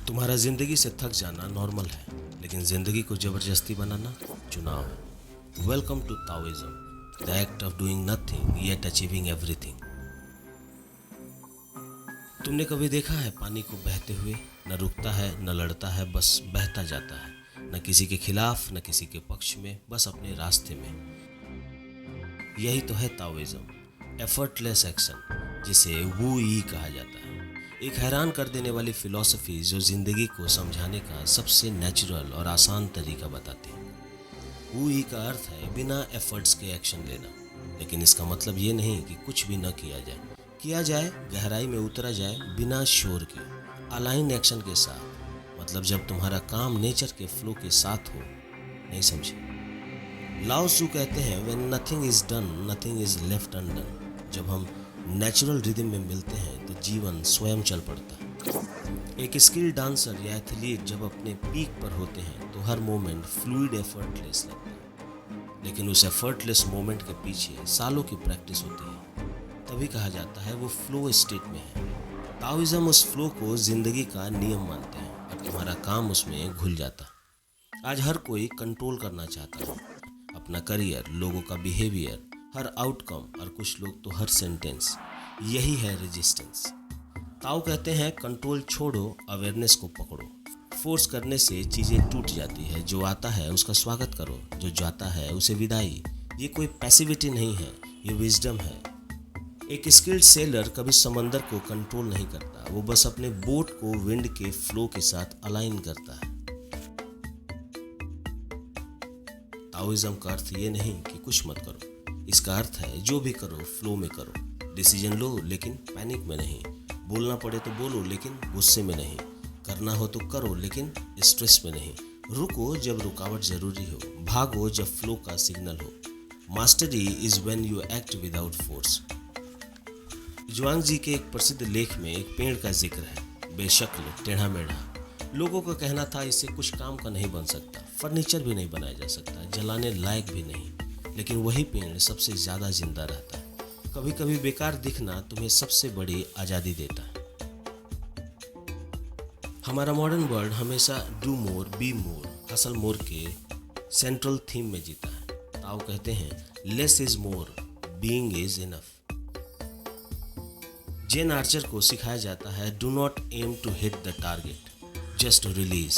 तुम्हारा जिंदगी से थक जाना नॉर्मल है, लेकिन जिंदगी को जबरदस्ती बनाना चुनाव है। Welcome to Taoism, the act of doing nothing yet achieving everything. तुमने कभी देखा है पानी को बहते हुए? न रुकता है, न लड़ता है, बस बहता जाता है। न किसी के खिलाफ, न किसी के पक्ष में, बस अपने रास्ते में। यही तो है ताओइज्म, एफर्टलेस एक्शन, जिसे वू ई कहा जाता है। एक हैरान कर देने वाली फिलॉसफी जो जिंदगी को समझाने का सबसे नेचुरल और आसान तरीका बताती है। वू ई का अर्थ है बिना एफर्ट्स के एक्शन लेना, लेकिन इसका मतलब ये नहीं कि कुछ भी न किया जाए, गहराई में उतरा जाए बिना शोर के, अलाइन एक्शन के साथ। मतलब जब तुम्हारा काम नेचर के फ्लो के साथ हो। नहीं समझे? लाओ त्सु कहते हैं when nothing is done nothing is left undone. जब हम नेचुरल रिदम में मिलते हैं तो जीवन स्वयं चल पड़ता है। एक स्किल्ड डांसर या एथलीट जब अपने पीक पर होते हैं तो हर मोमेंट फ्लूइड एफर्टलेस लगता है, लेकिन उस एफर्टलेस मोमेंट के पीछे सालों की प्रैक्टिस होती है। तभी कहा जाता है वो फ्लो स्टेट में है। ताओइज्म उस फ्लो को जिंदगी का नियम मानते हैं और तुम्हारा काम उसमें घुल जाता। आज हर कोई कंट्रोल करना चाहता है, अपना करियर, लोगों का बिहेवियर, हर आउटकम, और कुछ लोग तो हर सेंटेंस। यही है रेजिस्टेंस। ताओ कहते हैं कंट्रोल छोड़ो, अवेयरनेस को पकड़ो। फोर्स करने से चीज़ें टूट जाती है। जो आता है उसका स्वागत करो, जो जाता है उसे विदाई। ये कोई पैसिविटी नहीं है, ये विजडम है। एक स्किल्ड सेलर कभी समंदर को कंट्रोल नहीं करता, वो बस अपने बोट को विंड के फ्लो के साथ अलाइन करता है। ताओइज्म का अर्थ ये नहीं कि कुछ मत करो, इसका अर्थ है जो भी करो फ्लो में करो। डिसीजन लो लेकिन पैनिक में नहीं, बोलना पड़े तो बोलो लेकिन गुस्से में नहीं, करना हो तो करो लेकिन स्ट्रेस में नहीं। रुको जब रुकावट जरूरी हो, भागो जब फ्लो का सिग्नल हो। Mastery is when you act without force. Zhuangzi के एक प्रसिद्ध लेख में एक पेड़ का जिक्र है, बेशक्ल, टेढ़ा मेढ़ा। लोगों का कहना था इससे कुछ काम का नहीं बन सकता, फर्नीचर भी नहीं बनाया जा सकता, जलाने लायक भी नहीं। लेकिन वही पेड़ सबसे ज्यादा जिंदा रहता है। कभी कभी बेकार दिखना तुम्हें सबसे बड़ी आजादी देता है। हमारा मॉडर्न वर्ल्ड हमेशा do more be more, hustle more के सेंट्रल थीम में जीता है। ताओ कहते हैं less is more, being is enough. Zen archer को सिखाया जाता है do not aim to hit the target, just release.